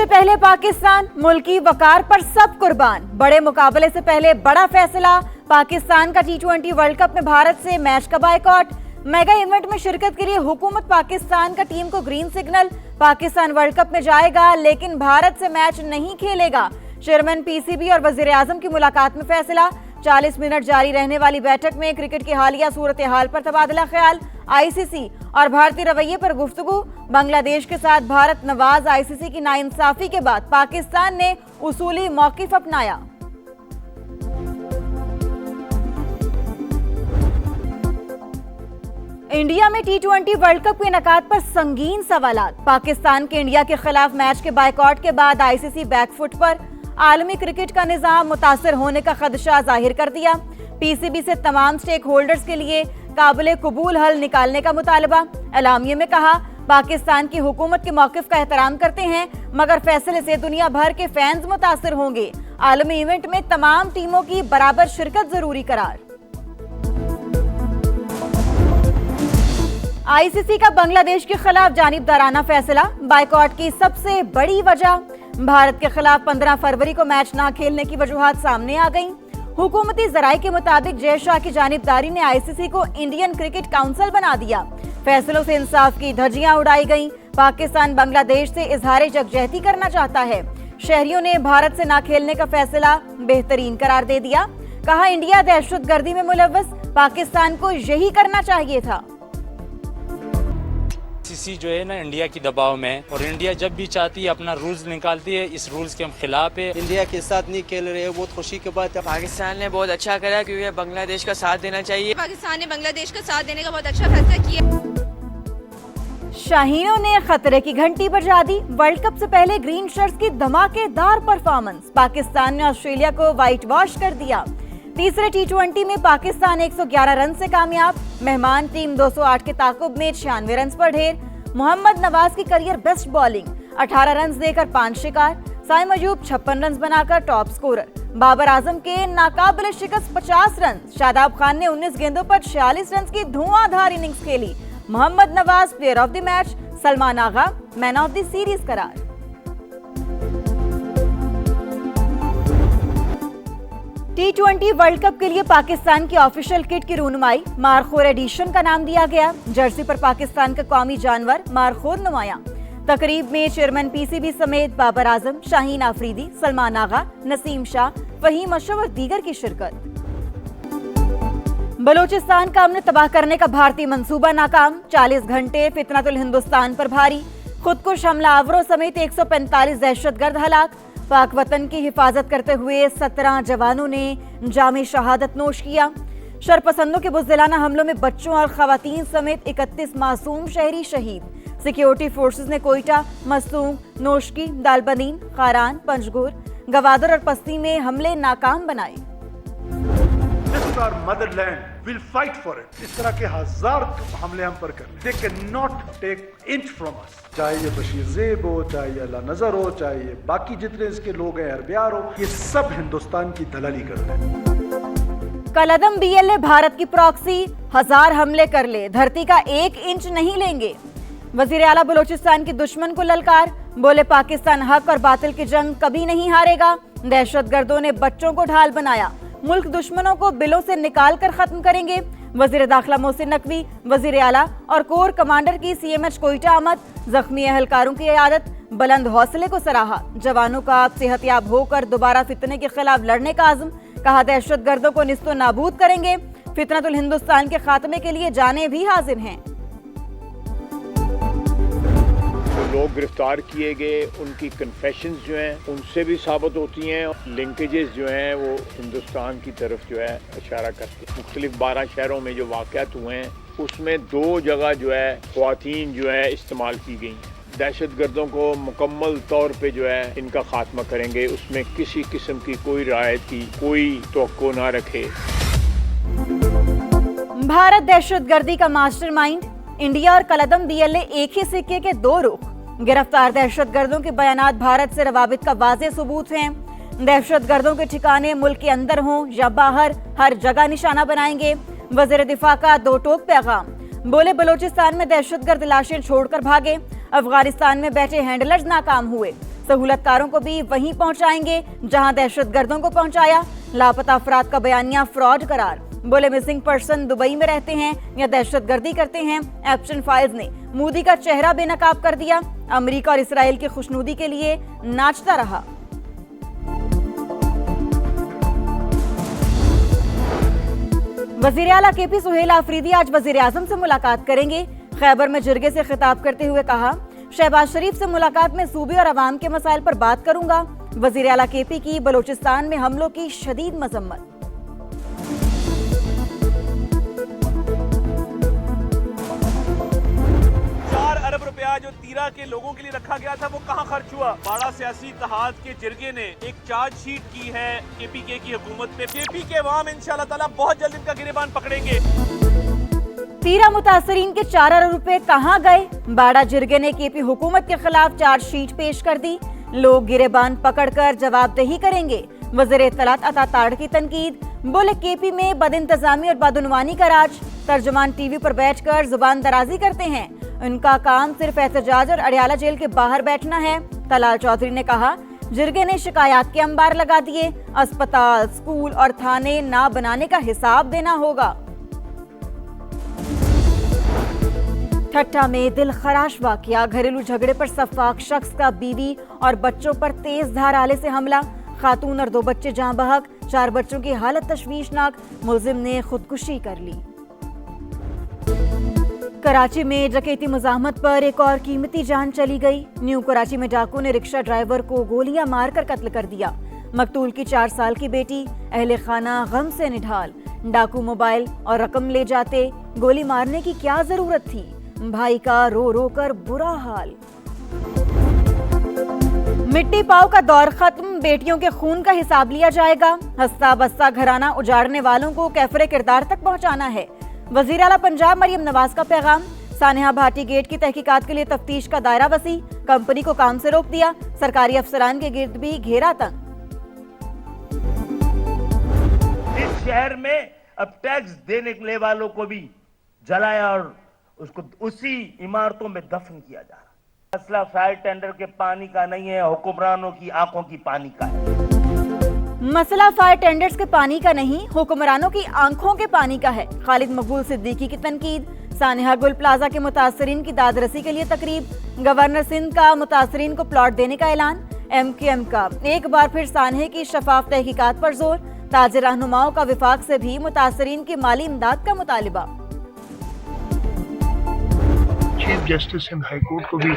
सबसे पहले पाकिस्तान, मुल्की वकार पर सब कुर्बान। बड़े मुकाबले से पहले बड़ा फैसला, पाकिस्तान का T20 वर्ल्ड कप में भारत से मैच का बायकॉट। मेगा इवेंट में शिरकत के लिए हुकूमत पाकिस्तान का टीम को green signal. Pakistan world cup में जाएगा लेकिन भारत से मैच नहीं खेलेगा। चेयरमैन पीसीबी और वजीर आजम की मुलाकात में फैसला। 40 मिनट जारी रहने वाली बैठक में क्रिकेट की हालिया सूरत हाल पर तबादला ख्याल, आईसीसी और भारतीय रवैये पर गुफ्तगू। बांग्लादेश के साथ भारत नवाज आईसीसी की नाइंसाफी के बाद पाकिस्तान ने उसूली मौकिफ अपनाया। इंडिया में T20 वर्ल्ड कप के इनेकाद पर संगीन सवालात। पाकिस्तान के इंडिया के खिलाफ मैच के बायकॉट के बाद आईसीसी बैकफुट पर। आलमी क्रिकेट का निजाम मुतासर होने का खदशा जाहिर कर दिया। पीसीबी से तमाम स्टेक होल्डर्स के लिए काबिल कबूल हल निकालने का मुतालबा। एलामिये में कहा, पाकिस्तान की हुकूमत के मौकिफ का एहतराम करते हैं मगर फैसले से दुनिया भर के फैंस मुतासर होंगे। आलमी इवेंट में तमाम टीमों की बराबर शिरकत जरूरी करार। आईसीसी का बांग्लादेश के खिलाफ जानिबदाराना फैसला। बायकॉट की सबसे बड़ी वजह, भारत के खिलाफ 15 फरवरी को मैच न खेलने की वजूहात सामने आ गईं। हुकूमती जराये के मुताबिक जय शाह की जानिबदारी ने आईसीसी को इंडियन क्रिकेट काउंसिल बना दिया। फैसलों से इंसाफ की धज्जियां उड़ाई गईं। पाकिस्तान बांग्लादेश से इजहार यकजहती करना चाहता है। शहरियों ने भारत से न खेलने का फैसला बेहतरीन करार दे दिया। कहा, इंडिया दहशतगर्दी में मुलव्वस, पाकिस्तान को यही करना चाहिए था। आईसीसी जो है ना इंडिया की दबाव में है और इंडिया जब भी चाहती है अपना रूल्स निकालती है। इस रूल्स के हम खिलाफ है। इंडिया के साथ नहीं खेल रहे हैं, बहुत खुशी की बात है। पाकिस्तान ने बहुत अच्छा करा क्योंकि बांग्लादेश का साथ देना चाहिए। पाकिस्तान ने बांग्लादेश का साथ देने का बहुत अच्छा फैसला किया। शाहीनों ने खतरे की घंटी बजा दी। वर्ल्ड कप से पहले ग्रीन शर्ट्स की धमाकेदार परफॉर्मेंस। पाकिस्तान ने ऑस्ट्रेलिया को व्हाइट वॉश कर दिया। तीसरे T20 में पाकिस्तान 111 रन से कामयाब। मेहमान टीम 208 के ताकुब में 96 रन पर ढेर। मोहम्मद नवाज की करियर बेस्ट बॉलिंग, 18 रन देकर 5 शिकार। साइम अयूब 56 रन बनाकर टॉप स्कोरर। बाबर आजम के नाकाबिल शिकस्त 50 रन। शादाब खान ने 19 गेंदों पर 46 रन की धुआंधार इनिंग्स खेली। Mohammad Nawaz player of the match, Salman Agha man of the series करार। T20 वर्ल्ड कप के लिए पाकिस्तान की ऑफिशियल किट की रूनुमाई। मारखोर एडिशन का नाम दिया गया। जर्सी पर पाकिस्तान का कौमी जानवर मारखोर नुमाया। तकरीब में चेयरमैन पीसीबी समेत बाबर आजम, शाहीन आफरीदी, सलमान आगा, नसीम शाह, फहीम अशरफ और दीगर की शिरकत। बलोचिस्तान का अमन तबाह करने का भारतीय मंसूबा नाकाम। 40 घंटे फितनतुल हिंदुस्तान पर भारी। खुदकुश हमलावरों समेत 145 दहशतगर्द हलाक। पाक वतन की हिफाजत करते हुए 17 जवानों ने जामे शहादत नोश किया। शरपसंदों के बुज़दिलाना हमलों में बच्चों और खवातीन समेत 31 मासूम शहरी शहीद। सिक्योरिटी फोर्सेस ने कोयटा, मस्तूंग, नोशकी, दालबनीन, खारान, पंजगुर, गवादर और पस्ती में हमले नाकाम बनाए। Motherland will fight for it. इस तरह के 1000 हमले हम पर कर ले, they can not take inch from us. चाहे ये बशीर ज़ेब हो, चाहे ये अल्लाह नजर हो, चाहे ये बाकी जितने इसके लोग हैं, अरबियार हो, ये सब हिंदुस्तान की दलाली कर रहे हैं। कलअदम BLA भारत की प्रॉक्सी, 1000 हमले कर ले, धरती का 1 इंच नहीं लेंगे। वजीर आला बलोचिस्तान की दुश्मन को ललकार। बोले, पाकिस्तान हक और बातिल की जंग कभी नहीं हारेगा। दहशतगर्दों ने बच्चों को ढाल बनाया। मुल्क दुश्मनों को बिलों से निकाल कर खत्म करेंगे। वजीर दाखिला मोहसिन नकवी, वजीर आला और कोर कमांडर की CMH कोयटा आमद। जख्मी अहलकारों की इयादत। बुलंद हौसले को सराहा। जवानों का सेहतयाब होकर दोबारा फितने के खिलाफ लड़ने का आज़म। कहा, दहशतगर्दों को निस्तो नाबूद करेंगे। फितनतुल हिंदुस्तान के खात्मे के लिए जाने भी हाजिर हैं। लोग गिरफ्तार किए गए, उनकी कन्फेशंस जो हैं उनसे भी साबित होती हैं। लिंकेजेस जो हैं वो हिंदुस्तान की तरफ जो है इशारा करते हैं। मुख्तलिफ 12 शहरों में जो वाक़यात हुए हैं उसमें 2 जगह जो है ख्वातीन जो है इस्तेमाल की गई। दहशतगर्दों को मुकम्मल तौर पे जो है इनका खात्मा करेंगे, उसमें किसी किस्म की कोई रायत की कोई तवक्को ना रखे। भारत दहशतगर्दी का मास्टरमाइंड। इंडिया और कलअदम BLA एक ही सिक्के के 2 रुख। गिरफ्तार दहशतगर्दों के बयानात भारत से रवाबित का वाज़ेह सबूत हैं। दहशतगर्दों के ठिकाने मुल्क के अंदर हों या बाहर, हर जगह निशाना बनाएंगे। वज़ीर दिफा का 2 टोक पैगाम। बोले, बलोचिस्तान में दहशतगर्द लाशें छोड़कर भागे। अफगानिस्तान में बैठे हैंडलर्स नाकाम हुए। सहूलतकारों को भी वहीं पहुंचाएंगे जहां दहशतगर्दों को पहुंचाया। लापता अफराद का बयानिया फ्रॉड करार। बोले मिसिंग पर्सन दुबई में रहते हैं या दहशतगर्दी करते हैं। एप्शन फाइल्स ने मोदी का चेहरा बेनकाब कर दिया। अमेरिका और इसराइल की खुशनुदी के लिए नाचता रहा। वजीर आला केपी सुहेल आफरीदी आज वजीर आजम से मुलाकात करेंगे। खैबर में जिरगे से खिताब करते हुए कहा, शहबाज शरीफ से मुलाकात में सूबे और अवाम के मसाइल पर बात करूंगा। वजीर आला केपी की बलोचिस्तान में हमलों की शदीद मजम्मत। 4 अरब रुपया जो तीरा के लोगों के लिए रखा गया था वो कहां खर्च हुआ? बाड़ा सियासी इत्तेहाद के जिरगे ने एक चार्जशीट की है केपीके की हुकूमत पे। केपी के अवाम इंशाअल्लाह ताला बहुत जल्द इनका गिरेबान पकड़ेंगे। तीरा मुतासरीन के 4 अरब रुपए कहां गए? बाड़ा जिरगे ने केपी हुकूमत के खिलाफ चार्जशीट पेश कर दी। लोग गिरेबान पकड़कर जवाबदेही करेंगे। वज़ीर इत्तलात अता ताड़ की तनकीद। बोले केपी में बदइंतजामी और बदउनवानी का राज। तर्जुमान टीवी पर बैठकर जुबान दराजी करते हैं। उनका काम सिर्फ एहतजाज और अडयाला जेल के बाहर बैठना है। तलाल चौधरी ने कहा, जिरगे ने शिकायत के अंबार लगा दिए। अस्पताल, स्कूल और थाने ना बनाने का हिसाब देना होगा। ठट्टा में दिल खराश वाकया। घरेलू झगड़े पर सफाक शख्स का बीवी और बच्चों पर तेज धार आले से हमला। खातून और 2 बच्चे जाँ बहक। 4 बच्चों की हालत तशवीशनाक। मुलजिम ने खुदकुशी कर ली। कराची में डकैती मुजाहमत पर एक और कीमती जान चली गई। न्यू कराची में डाकू ने रिक्शा ड्राइवर को गोलियां मारकर कत्ल कर दिया। मकतूल की 4 साल की बेटी अहले खाना गम से निढाल। डाकू मोबाइल और रकम ले जाते, गोली मारने की क्या जरूरत थी? भाई का रो रो कर बुरा हाल। मिट्टी पाव का दौर खत्म। बेटियों के खून का हिसाब लिया जाएगा। हस्ता बस्ता घराना उजाड़ने वालों को कैफरे किरदार तक पहुंचाना है। वजीर आला पंजाब मरियम नवाज का पैगाम। सानेहा भाटी गेट की तहकीकात के लिए तफ्तीश का दायरा वसी। कंपनी को काम से रोक दिया। सरकारी अफसरान के गिर्द भी घेरा तंग। इस शहर में अब टैक्स देने वालों को भी जलाया और उसको उसी इमारतों में दफन किया जा रहा। मसला फायर टेंडर के पानी का नहीं है, हुक्मरानों की आंखों की पानी का है। मसला फायर टेंडर्स के पानी का नहीं, हुक्मरानों की आंखों के पानी का है। खालिद मकबूल सिद्दीकी की तनकीद। सानेहा गुल प्लाजा के मुतासरीन की दादरसी के लिए तकरीब। गवर्नर सिंध का मुतासरीन को प्लॉट देने का ऐलान। MQM का एक बार फिर सानहे की शफाफ तहकीकात पर जोर। ताजिर रहनुमाओं का विफाक से भी मुतासरीन की माली इमदाद का मुतालिबा। Chief justice and high court को भी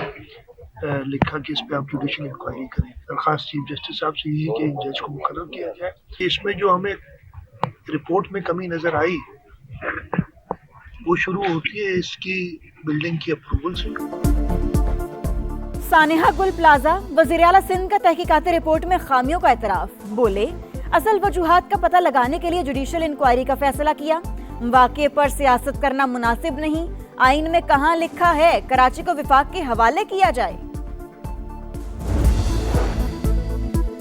लिखा कि इस पे आप जुडिशियल इंक्वायरी करें। दरखास्त चीफ जस्टिस साहब से ये है कि एक जज को मुकर्रर किया जाए। इसमें जो हमें रिपोर्ट में कमी नजर आई वो शुरू होती है इसकी बिल्डिंग की अप्रूवल से। सानेहा गुल प्लाजा। वज़ीर आला सिंध का तहकीकाती रिपोर्ट में खामियों का एतराफ। बोले, असल वजूहात का पता लगाने के लिए जुडिशियल इंक्वायरी का फैसला किया। वाक़े पर सियासत करना मुनासिब नहीं। आइन में कहां लिखा है कराची को विफाक के हवाले किया जाए?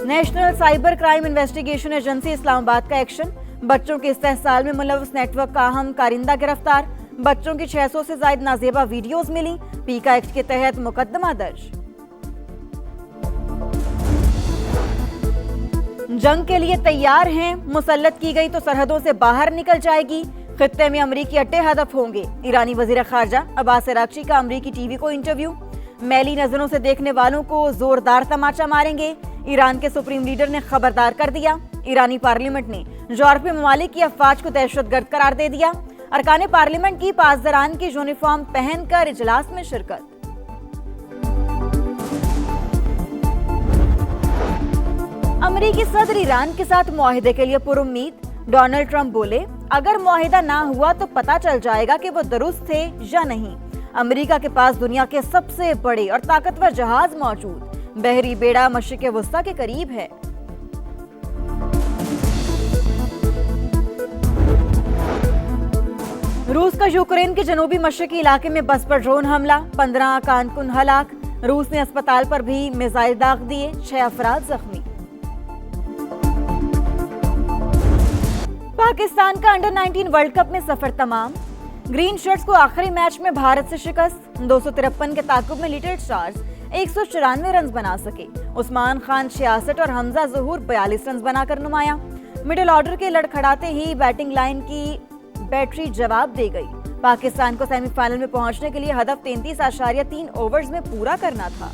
National cyber crime investigation agency Islamabad का एक्शन। बच्चों के इस्तेहसाल में मुलव्वस नेटवर्क का अहम कारिंदा गिरफ्तार। बच्चों की 600 से ज्यादा नाजेबा वीडियोस मिली। पीका एक्ट के तहत मुकदमा दर्ज। जंग के लिए तैयार हैं। मुसल्लत की गई तो सरहदों से बाहर निकल जाएगी। खित्ते में अमरीकी अड्डे हदफ होंगे। ईरानी वजीर खारजा अब्बास अरागची का अमरीकी टीवी को इंटरव्यू। मैली नजरों से देखने वालों को जोरदार तमाचा मारेंगे। ईरान के सुप्रीम लीडर ने खबरदार कर दिया। ईरानी पार्लियामेंट ने यूरोपीय ममालिक की अफवाज को दहशतगर्द करार दे दिया। अरकान पार्लियामेंट की पासदारान की यूनिफॉर्म पहनकर इजलास में शिरकत। अमरीकी सदर ईरान के साथ मुआहिदे के लिए पुरुम्मीद। डोनाल्ड ट्रंप बोले, अगर मुआहिदा ना हुआ तो पता चल जाएगा कि वो दुरुस्त थे या नहीं। अमेरिका के पास दुनिया के सबसे बड़े और ताकतवर जहाज मौजूद। बहरी बेड़ा मशरिक़ वस्ता के करीब है। रूस का यूक्रेन के जनूबी मशरिकी इलाके में बस पर ड्रोन हमला। 15 कारकुन हलाक। रूस ने अस्पताल पर भी मिसाइल दाग दिए। 6 अफराद जख्मी। पाकिस्तान का अंडर 19 वर्ल्ड कप में सफर तमाम। ग्रीन शर्ट्स को आखिरी मैच में भारत से शिकस्त। 253 के ताकुब में लिटिल स्टार्स 194 रन बना सके। उस्मान खान 66 और हमजा ज़हूर 42 रन बनाकर नुमाया। मिडिल ऑर्डर के लड़खड़ाते ही बैटिंग लाइन की बैटरी जवाब दे गई। पाकिस्तान को सेमीफाइनल में पहुंचने के लिए हदफ 33.3 ओवर्स में पूरा करना था।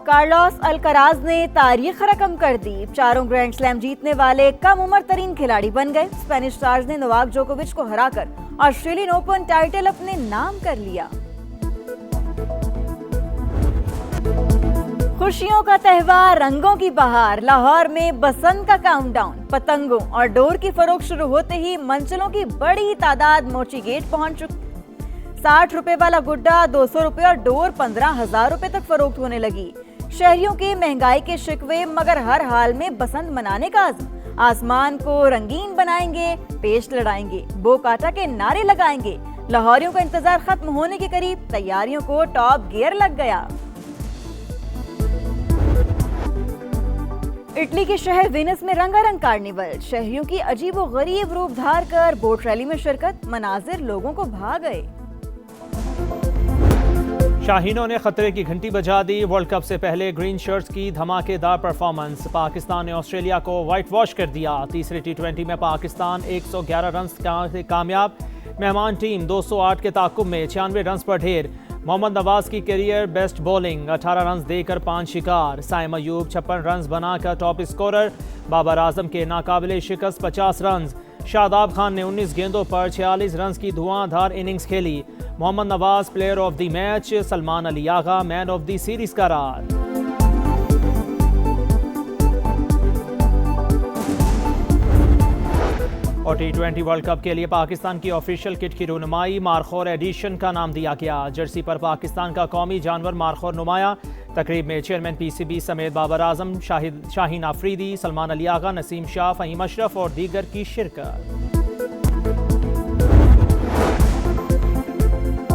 कार्लोस अल्कराज ने तारीख रकम कर दी। चारों ग्रैंड स्लैम जीतने वाले कम उम्र तरीन खिलाड़ी बन गए। स्पेनिश स्टार्स ने नोवाक जोकोविच को हराकर ऑस्ट्रेलियन ओपन टाइटल अपने नाम कर लिया। खुशियों का त्योहार, रंगों की बहार। लाहौर में बसंत का काउंटडाउन। पतंगों और डोर की फरोख्त शुरू होते ही मंचलों की बड़ी तादाद मोची गेट पहुंच चुकी। 60 रुपए वाला गुड्डा 200 रुपए और डोर 15,000 रुपए तक फरोख्त होने लगी। शहरियों के महंगाई के शिकवे, मगर हर हाल में बसंत मनाने का आज़म। आसमान को रंगीन बनाएंगे, पेश लड़ाएंगे, बो काटा के नारे लगाएंगे। लाहौरियों का इंतजार खत्म होने के करीब, तैयारियों को टॉप गियर लग गया। इटली के शहर वेनिस में रंगारंग कार्निवल। शहरियों की अजीबोगरीब रूप धार कर बोट रैली में शिरकत, मनाजिर लोगों को भा गए। शाहीनों ने खतरे की घंटी बजा दी। वर्ल्ड कप से पहले ग्रीन शर्ट्स की धमाकेदार परफॉर्मेंस। पाकिस्तान ने ऑस्ट्रेलिया को व्हाइट वॉश कर दिया। तीसरे T20 में पाकिस्तान 111 रन से कामयाब। मेहमान टीम 208 के ताकुब में 96 रन पर ढेर। मोहम्मद नवाज की करियर बेस्ट बॉलिंग, 18 रन देकर 5 शिकार। साइम अयूब 56 रन बनाकर टॉप स्कोरर। बाबर आजम के नाकाबिले शिकस्त 50 रन। शादाब खान ने 19 गेंदों पर 46 रन की धुआंधार इनिंग्स खेली। Mohammad Nawaz player of the match, Salman Ali Agha man of the series करार। और T20 वर्ल्ड कप के लिए पाकिस्तान की ऑफिशियल किट की रुनुमाई मारखोर एडिशन का नाम दिया गया। जर्सी पर पाकिस्तान का कौमी जानवर मारखोर नुमाया। तकरीब में चेयरमैन PCB समेत बाबर आजम, शाहीन आफरीदी, सलमान अली आगा, नसीम शाह, फ़हीम अशरफ और दीगर की शिरकत।